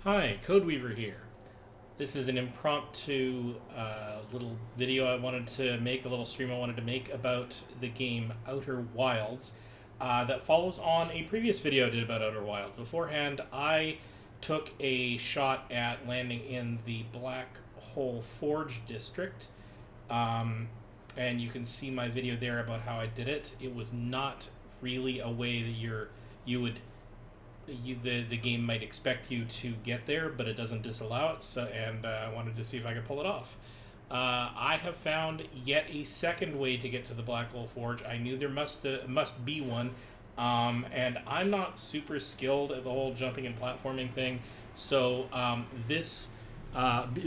Hi, Codeweaver here. This is an impromptu little video I wanted to make, a little stream I wanted to make about the game Outer Wilds that follows on a previous video I did about Outer Wilds. Beforehand, I took a shot at landing in the Black Hole Forge district, and you can see my video there about how I did it. It was not really a way that you would the game might expect you to get there, but it doesn't disallow it. So, and I wanted to see if I could pull it off. I have found yet a second way to get to the Black Hole Forge. I knew there must be one, and I'm not super skilled at the whole jumping and platforming thing. So this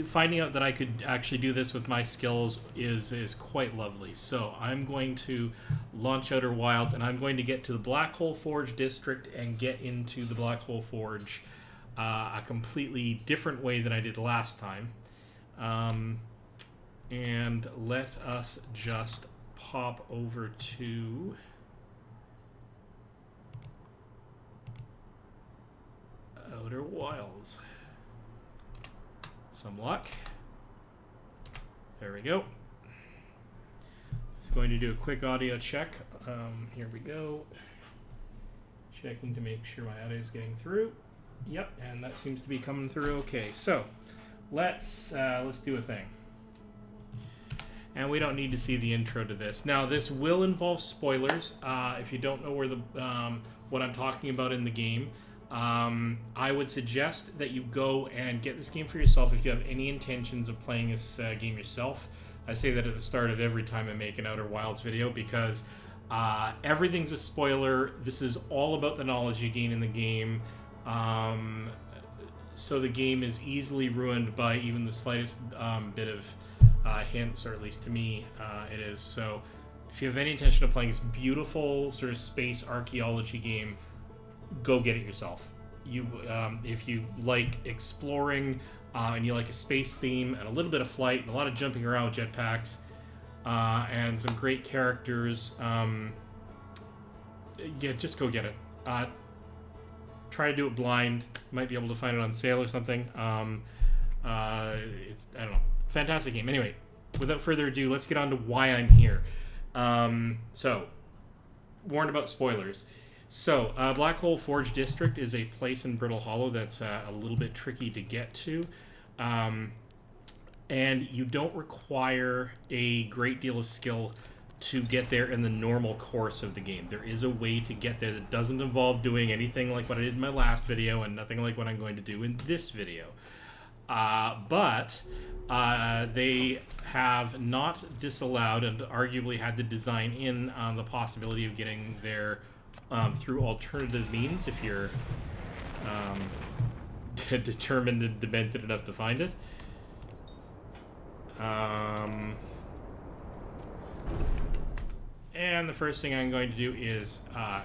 finding out that I could actually do this with my skills is quite lovely. So I'm going to launch Outer Wilds, and I'm going to get to the Black Hole Forge district and get into the Black Hole Forge a completely different way than I did last time. And let us just pop over to Outer Wilds. Some luck. There we go. Just going to do a quick audio check. Here we go. Checking to make sure my audio is getting through. Yep, and that seems to be coming through okay. So let's do a thing. And we don't need to see the intro to this. Now, this will involve spoilers. If you don't know where what I'm talking about in the game, I would suggest that you go and get this game for yourself if you have any intentions of playing this game yourself. I say that at the start of every time I make an Outer Wilds video because everything's a spoiler. This is all about the knowledge you gain in the game. So the game is easily ruined by even the slightest bit of hints, or at least to me it is. So if you have any intention of playing this beautiful sort of space archaeology game, go get it yourself. If you like exploring and you like a space theme and a little bit of flight and a lot of jumping around with jetpacks and some great characters, yeah, just go get it. Try to do it blind. You might be able to find it on sale or something. It's, I don't know, fantastic game. Anyway, without further ado, let's get on to why I'm here. So, warned about spoilers. So, Black Hole Forge District is a place in Brittle Hollow that's a little bit tricky to get to. And you don't require a great deal of skill to get there in the normal course of the game. There is a way to get there that doesn't involve doing anything like what I did in my last video and nothing like what I'm going to do in this video. But they have not disallowed and arguably had to design in the possibility of getting there through alternative means if you're determined and demented enough to find it. And the first thing I'm going to do is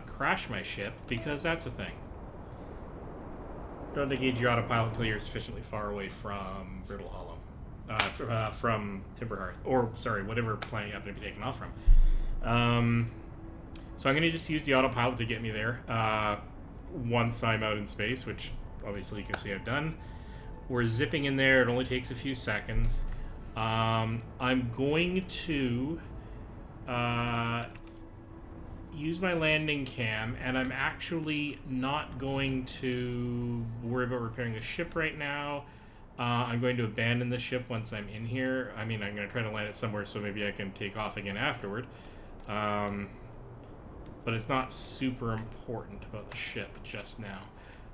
crash my ship, because that's a thing. Don't engage your autopilot until you're sufficiently far away from Brittle Hollow. From Timberhearth. Or, sorry, whatever planet you happen to be taking off from. So I'm going to just use the autopilot to get me there once I'm out in space, which obviously you can see I've done. We're zipping in there. It only takes a few seconds. I'm going to use my landing cam, and I'm actually not going to worry about repairing the ship right now. I'm going to abandon the ship once I'm in here. I mean, I'm going to try to land it somewhere so maybe I can take off again afterward. But it's not super important about the ship just now.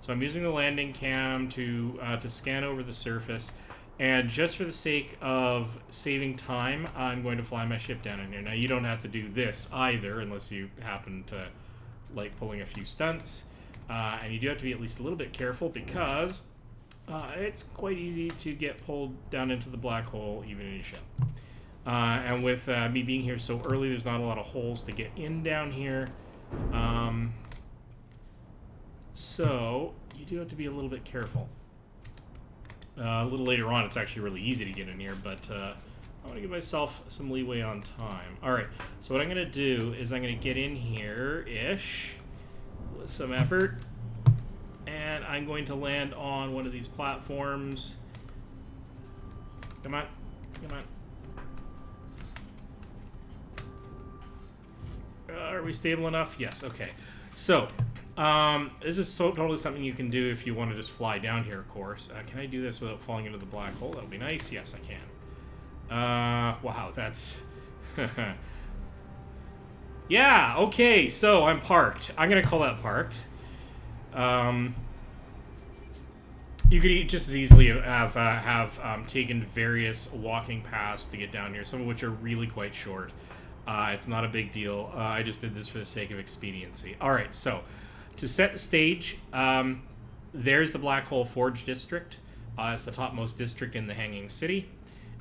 So I'm using the landing cam to scan over the surface, and just for the sake of saving time, I'm going to fly my ship down in here. Now, you don't have to do this either, unless you happen to like pulling a few stunts. And you do have to be at least a little bit careful, because it's quite easy to get pulled down into the black hole, even in your ship. And with me being here so early, there's not a lot of holes to get in down here. So you do have to be a little bit careful. A little later on, it's actually really easy to get in here, but I want to give myself some leeway on time. All right, so what I'm going to do is I'm going to get in here-ish with some effort. And I'm going to land on one of these platforms. Come on. Come on. Are we stable enough? Yes, okay. So, this is totally something you can do if you want to just fly down here, of course. Can I do this without falling into the black hole? That would be nice. Yes, I can. Wow, that's... Yeah, okay, so I'm parked. I'm going to call that parked. You could just as easily have taken various walking paths to get down here, some of which are really quite short. It's not a big deal. I just did this for the sake of expediency. All right, so to set the stage, there's the Black Hole Forge district. It's the topmost district in the Hanging City.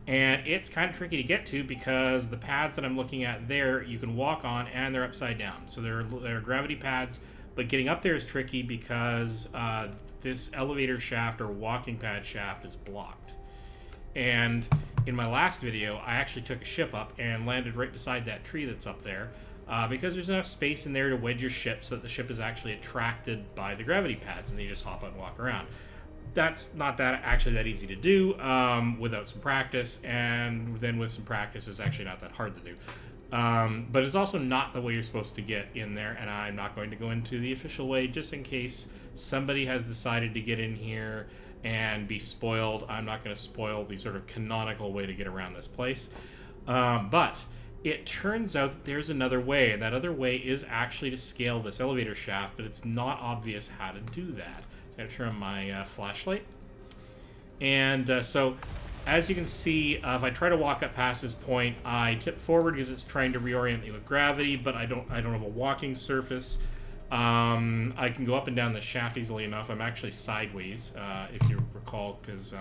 And it's kind of tricky to get to because the pads that I'm looking at there, you can walk on and they're upside down. So they're gravity pads, but getting up there is tricky because this elevator shaft or walking pad shaft is blocked. And in my last video, I actually took a ship up and landed right beside that tree that's up there because there's enough space in there to wedge your ship so that the ship is actually attracted by the gravity pads and you just hop out and walk around. That's not actually that easy to do without some practice, and then with some practice, it's actually not that hard to do. But it's also not the way you're supposed to get in there, and I'm not going to go into the official way just in case somebody has decided to get in here and be spoiled. I'm not going to spoil the sort of canonical way to get around this place. But it turns out that there's another way, and that other way is actually to scale this elevator shaft, but it's not obvious how to do that. So I'm going to turn on my flashlight. And so, as you can see, if I try to walk up past this point, I tip forward because it's trying to reorient me with gravity, but I don't have a walking surface. I can go up and down the shaft easily enough. I'm actually sideways, if you recall, because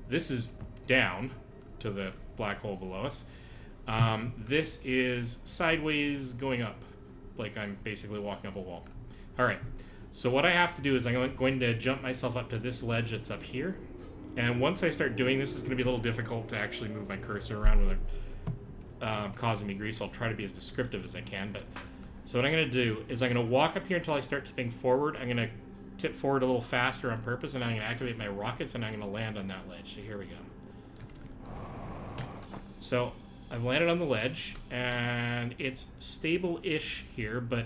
this is down to the black hole below us. This is sideways going up, like I'm basically walking up a wall. All right. So what I have to do is I'm going to jump myself up to this ledge that's up here. And once I start doing this, it's going to be a little difficult to actually move my cursor around without causing me grief. So I'll try to be as descriptive as I can. But so what I'm going to do is I'm going to walk up here until I start tipping forward. I'm going to tip forward a little faster on purpose, and I'm going to activate my rockets, and I'm going to land on that ledge. So here we go. So I've landed on the ledge, and it's stable-ish here, but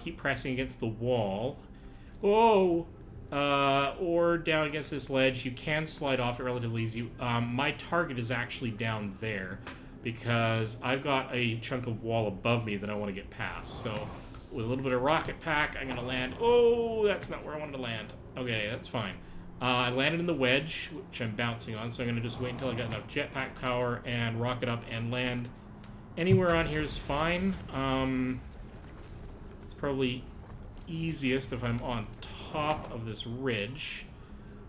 keep pressing against the wall. Whoa! Or down against this ledge. You can slide off it relatively easy. My target is actually down there because I've got a chunk of wall above me that I want to get past. So with a little bit of rocket pack, I'm going to land. Oh, that's not where I wanted to land. Okay, that's fine. I landed in the wedge, which I'm bouncing on, so I'm going to just wait until I got enough jetpack power and rocket up and land. Anywhere on here is fine. It's probably easiest if I'm on top of this ridge.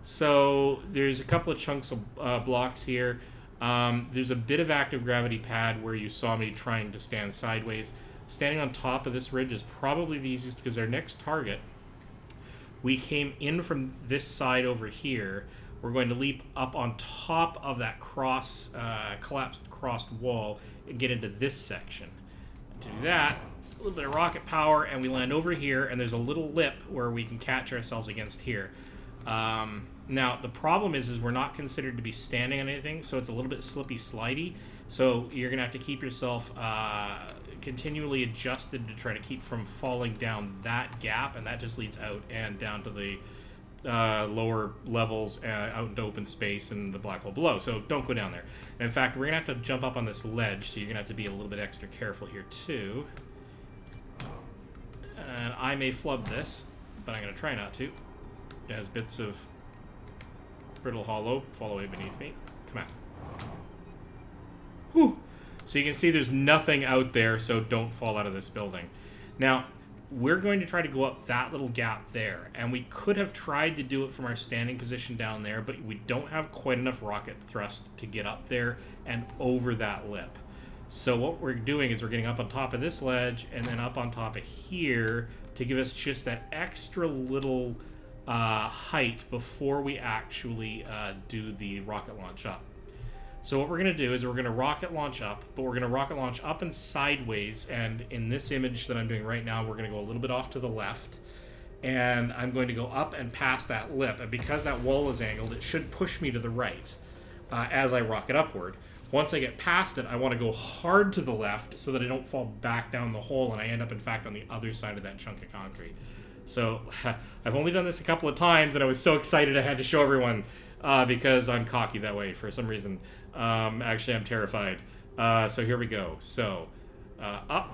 So there's a couple of chunks of blocks here. There's a bit of active gravity pad where you saw me trying to stand sideways. Standing on top of this ridge is probably the easiest because our next target, we came in from this side over here. We're going to leap up on top of that collapsed crossed wall and get into this section. And to do that, a little bit of rocket power, and we land over here, and there's a little lip where we can catch ourselves against here. Now, the problem is we're not considered to be standing on anything, so it's a little bit slippy-slidey. So you're going to have to keep yourself continually adjusted to try to keep from falling down that gap, and that just leads out and down to the lower levels, out into open space and the black hole below. So don't go down there. And in fact, we're going to have to jump up on this ledge, so you're going to have to be a little bit extra careful here, too. And I may flub this, but I'm going to try not to. It has bits of brittle hollow fall away beneath me. Come on. Whew. So you can see there's nothing out there, so don't fall out of this building. Now, we're going to try to go up that little gap there, and we could have tried to do it from our standing position down there, but we don't have quite enough rocket thrust to get up there and over that lip. So what we're doing is we're getting up on top of this ledge and then up on top of here to give us just that extra little height before we actually do the rocket launch up. So what we're going to do is we're going to rocket launch up, but we're going to rocket launch up and sideways, and in this image that I'm doing right now, we're going to go a little bit off to the left, and I'm going to go up and past that lip, and because that wall is angled, it should push me to the right as I rocket upward. Once I get past it, I want to go hard to the left so that I don't fall back down the hole and I end up, in fact, on the other side of that chunk of concrete. So I've only done this a couple of times, and I was so excited I had to show everyone because I'm cocky that way for some reason. Actually, I'm terrified. So here we go. So up.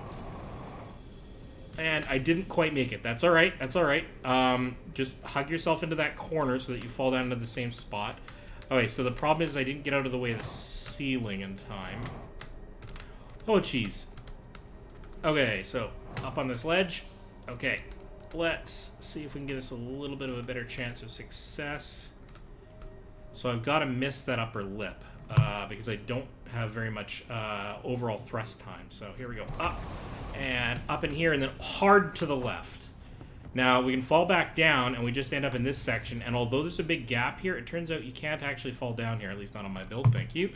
And I didn't quite make it. That's all right. That's all right. Just hug yourself into that corner so that you fall down into the same spot. Okay, so the problem is I didn't get out of the way of the ceiling in time. Oh, jeez. Okay, so up on this ledge. Okay, let's see if we can give us a little bit of a better chance of success. So I've got to miss that upper lip because I don't have very much overall thrust time. So here we go. Up and up in here and then hard to the left. Now, we can fall back down, and we just end up in this section, and although there's a big gap here, it turns out you can't actually fall down here, at least not on my build, thank you.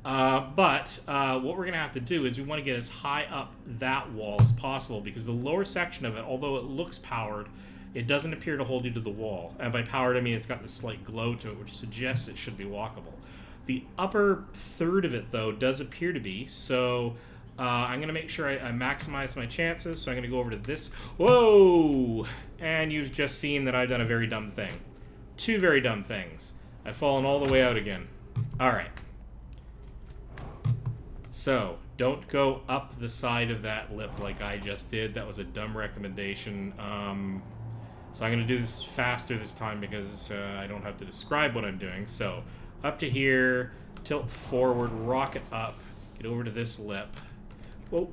But what we're going to have to do is we want to get as high up that wall as possible, because the lower section of it, although it looks powered, it doesn't appear to hold you to the wall. And by powered, I mean it's got this slight glow to it, which suggests it should be walkable. The upper third of it, though, does appear to be, so... I'm going to make sure I maximize my chances, so I'm going to go over to this. Whoa! And you've just seen that I've done a very dumb thing. Two very dumb things. I've fallen all the way out again. Alright. So, don't go up the side of that lip like I just did. That was a dumb recommendation. So I'm going to do this faster this time because I don't have to describe what I'm doing. So, up to here, tilt forward, rocket up, get over to this lip. Whoa.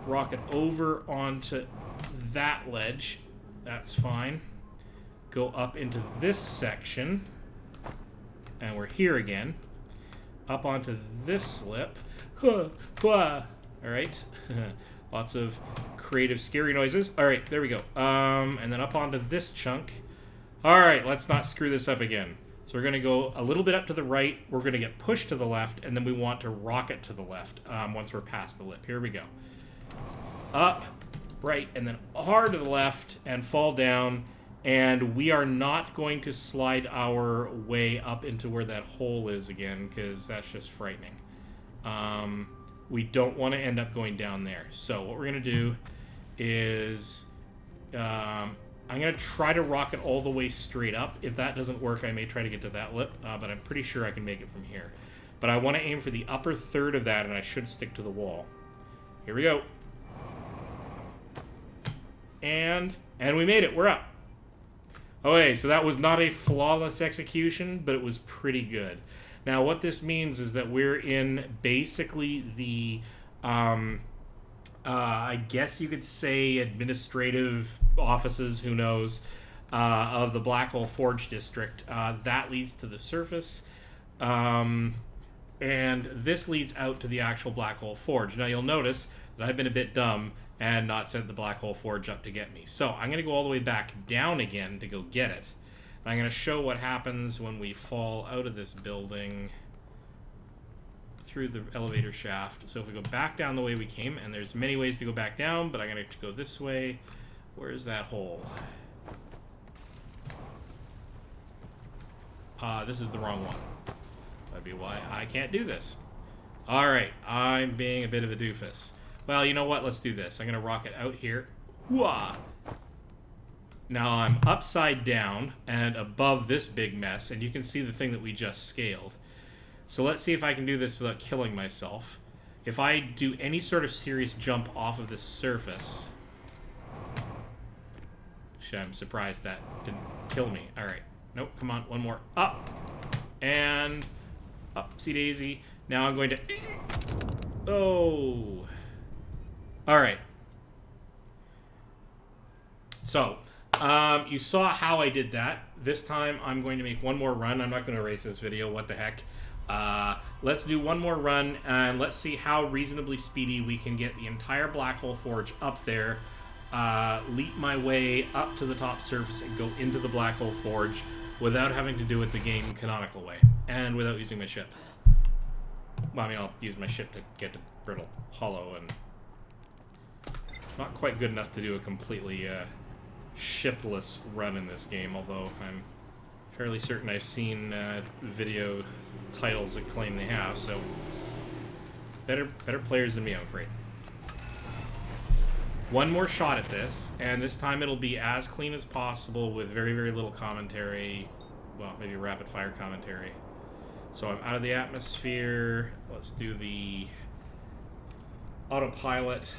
Rocket over onto that ledge. That's fine. Go up into this section. And we're here again. Up onto this lip. Alright. Lots of creative, scary noises. Alright, there we go. And then up onto this chunk. Alright, let's not screw this up again. So we're going to go a little bit up to the right, we're going to get pushed to the left, and then we want to rocket to the left once we're past the lip. Here we go. Up, right, and then hard to the left, and fall down, and we are not going to slide our way up into where that hole is again, because that's just frightening. We don't want to end up going down there. So what we're going to do is... I'm going to try to rocket all the way straight up. If that doesn't work, I may try to get to that lip, but I'm pretty sure I can make it from here. But I want to aim for the upper third of that, and I should stick to the wall. Here we go. And we made it. We're up. Okay, so that was not a flawless execution, but it was pretty good. Now, what this means is that we're in basically the... I guess you could say administrative offices, who knows, of the Black Hole Forge district. That leads to the surface, and this leads out to the actual Black Hole Forge. Now you'll notice that I've been a bit dumb and not sent the Black Hole Forge up to get me. So I'm going to go all the way back down again to go get it. And I'm going to show what happens when we fall out of this building through the elevator shaft. So if we go back down the way we came, and there's many ways to go back down, but I'm going to go this way. Where's that hole? This is the wrong one. That'd be why I can't do this. Alright, I'm being a bit of a doofus. Well, you know what? Let's do this. I'm going to rocket out here. Hooah! Now I'm upside down and above this big mess, and you can see the thing that we just scaled. So let's see if I can do this without killing myself. If I do any sort of serious jump off of this surface... I'm surprised that didn't kill me. Alright. Nope, come on, one more. Up! And... upsy daisy. Now I'm going to... oh! Alright. So, you saw how I did that. This time I'm going to make one more run. I'm not going to erase this video, what the heck. Let's do one more run, and let's see how reasonably speedy we can get the entire Black Hole Forge up there, leap my way up to the top surface and go into the Black Hole Forge without having to do it the game canonical way, and without using my ship. Well, I mean, I'll use my ship to get to Brittle Hollow, and not quite good enough to do a completely shipless run in this game, although I'm fairly certain I've seen video titles that claim they have, so better players than me, I'm afraid. One more shot at this, and this time it'll be as clean as possible with very, very little commentary. Well, maybe rapid fire commentary. So I'm out of the atmosphere. Let's do the autopilot.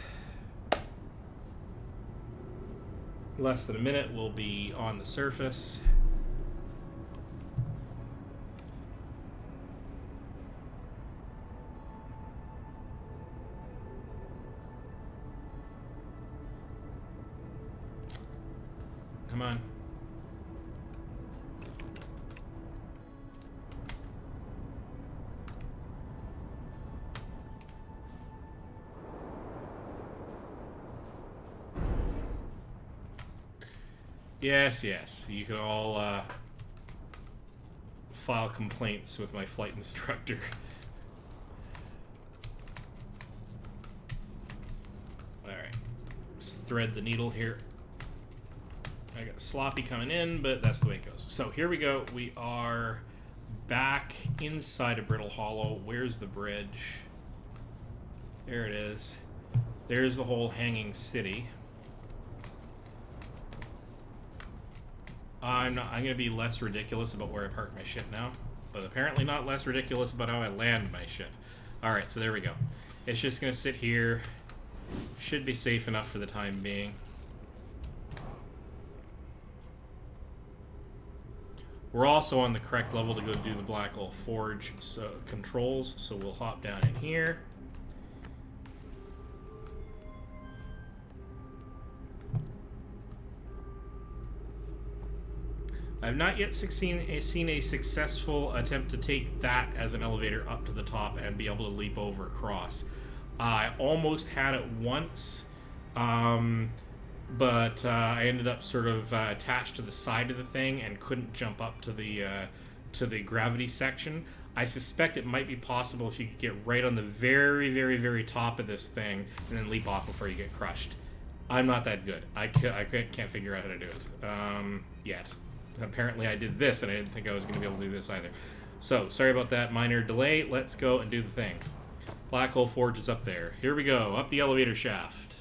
Less than a minute, we'll be on the surface. Come on. Yes, yes. You can all file complaints with my flight instructor. Alright. Let's thread the needle here. I got sloppy coming in, but that's the way it goes. So here we go. We are back inside of Brittle Hollow. Where's the bridge? There it is. There's the whole hanging city. I'm going to be less ridiculous about where I park my ship now, but apparently not less ridiculous about how I land my ship. Alright, so there we go. It's just going to sit here. Should be safe enough for the time being. We're also on the correct level to go do the Black Hole Forge controls, so we'll hop down in here. I've not yet seen a successful attempt to take that as an elevator up to the top and be able to leap over across. I almost had it once, but I ended up sort of attached to the side of the thing and couldn't jump up to the gravity section. I suspect it might be possible if you could get right on the very, very, very top of this thing and then leap off before you get crushed. I'm not that good. I can't figure out how to do it yet. Apparently I did this, and I didn't think I was going to be able to do this either. So, sorry about that minor delay. Let's go and do the thing. Black Hole Forge is up there. Here we go, up the elevator shaft.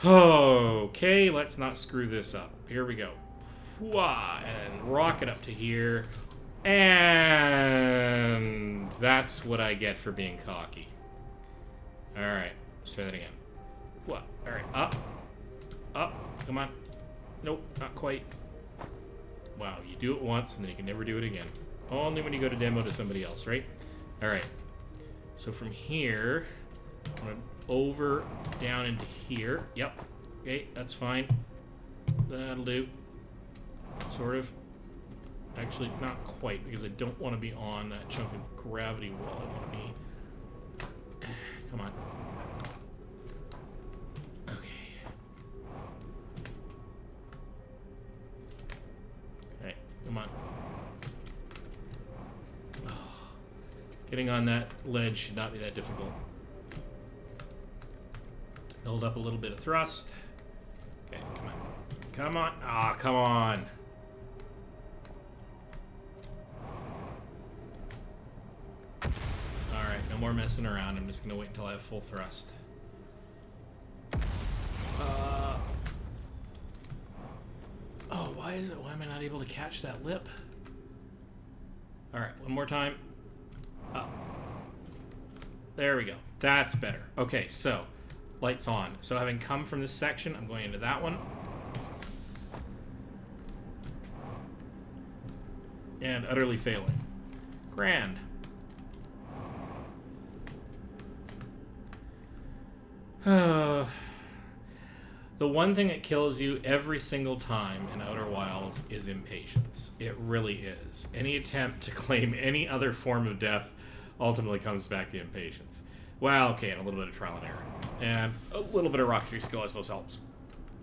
Okay, let's not screw this up. Here we go. Wah, and rocket up to here. And that's what I get for being cocky. Alright, let's try that again. What? Alright, up. Up. Come on. Nope, not quite. Wow, you do it once and then you can never do it again. Only when you go to demo to somebody else, right? Alright. So from here, I'm going over, down into here. Yep. Okay, that's fine. That'll do. Sort of. Actually, not quite, because I don't want to be on that chunk of gravity wall. I want to be... Come on. Come on. Oh. Getting on that ledge should not be that difficult. Build up a little bit of thrust. Okay, come on. Come on. Ah, come on. Alright, no more messing around. I'm just going to wait until I have full thrust. Oh, why is it? Why am I not able to catch that lip? Alright, one more time. Up. There we go. That's better. Okay, so, lights on. So having come from this section, I'm going into that one. And utterly failing. Grand. The one thing that kills you every single time in Outer Wilds is impatience. It really is. Any attempt to claim any other form of death ultimately comes back to impatience. Well, okay, and a little bit of trial and error. And a little bit of rocketry skill, I suppose, helps.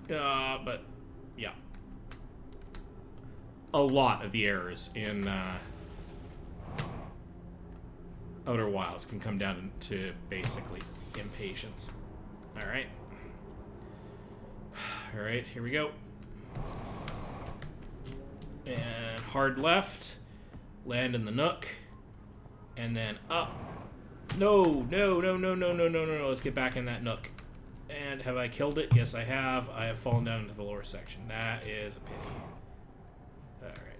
But, yeah. A lot of the errors in Outer Wilds can come down to basically impatience. Alright. Alright, here we go. And hard left. Land in the nook. And then up. No, no, no, no, no, no, no, no, no. Let's get back in that nook. And have I killed it? Yes, I have. I have fallen down into the lower section. That is a pity. Alright.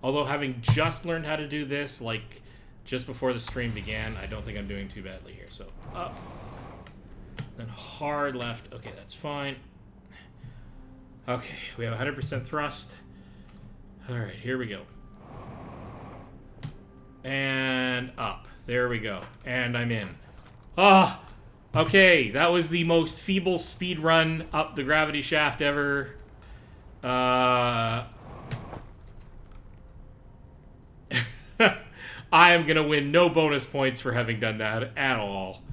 Although having just learned how to do this, like, just before the stream began, I don't think I'm doing too badly here. So, up. Then hard left. Okay, that's fine. Okay, we have 100% thrust. Alright, here we go. And up. There we go. And I'm in. Ah! Okay, that was the most feeble speed run up the gravity shaft ever. I am gonna win no bonus points for having done that at all.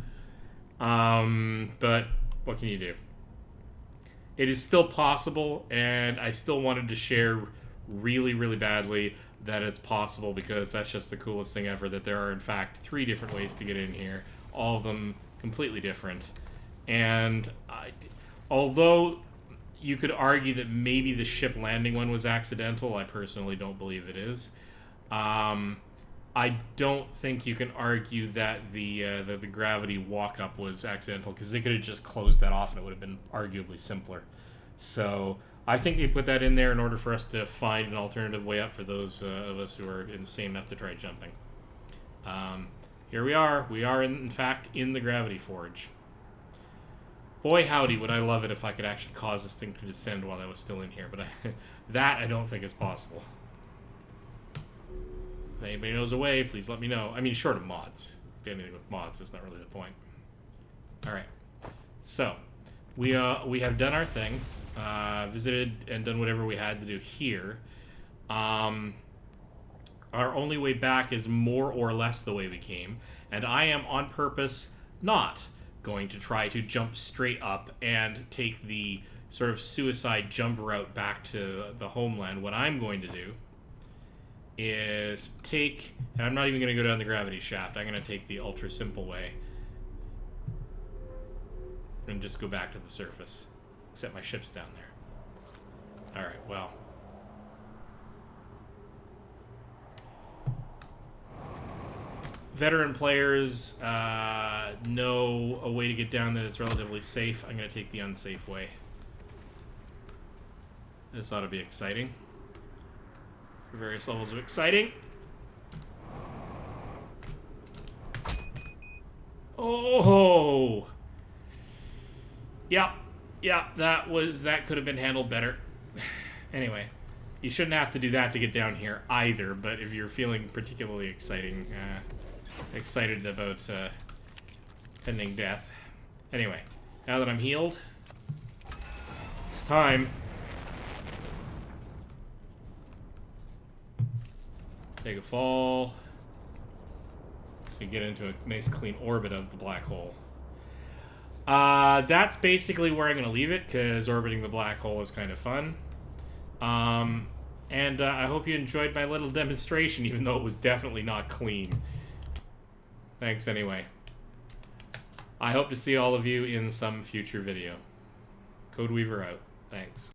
But what can you do? It is still possible, and I still wanted to share really, really badly that it's possible, because that's just the coolest thing ever, that there are, in fact, 3 different ways to get in here. All of them completely different. And although you could argue that maybe the ship landing one was accidental, I personally don't believe it is. I don't think you can argue that the gravity walk-up was accidental, because they could have just closed that off and it would have been arguably simpler. So I think they put that in there in order for us to find an alternative way up for those of us who are insane enough to try jumping. Here we are. We are, in fact, in the gravity forge. Boy, howdy, would I love it if I could actually cause this thing to descend while I was still in here. But that I don't think is possible. If anybody knows a way, please let me know. I mean, short of mods. Anything with mods is not really the point. Alright. So, we have done our thing. Visited and done whatever we had to do here. Our only way back is more or less the way we came. And I am on purpose not going to try to jump straight up and take the sort of suicide jump route back to the homeland. What I'm going to do is take, and I'm not even going to go down the gravity shaft, I'm going to take the ultra simple way and just go back to the surface. Set my ships down there. Alright, well. Veteran players know a way to get down that is relatively safe. I'm going to take the unsafe way. This ought to be exciting. For various levels of exciting. Oh! Yep. Yeah, that could have been handled better. Anyway, you shouldn't have to do that to get down here either, but if you're feeling particularly excited about pending death. Anyway, now that I'm healed, it's time. Take a fall. So you get into a nice clean orbit of the black hole. That's basically where I'm going to leave it, because orbiting the black hole is kind of fun. And I hope you enjoyed my little demonstration, even though it was definitely not clean. Thanks anyway. I hope to see all of you in some future video. Codeweaver out. Thanks.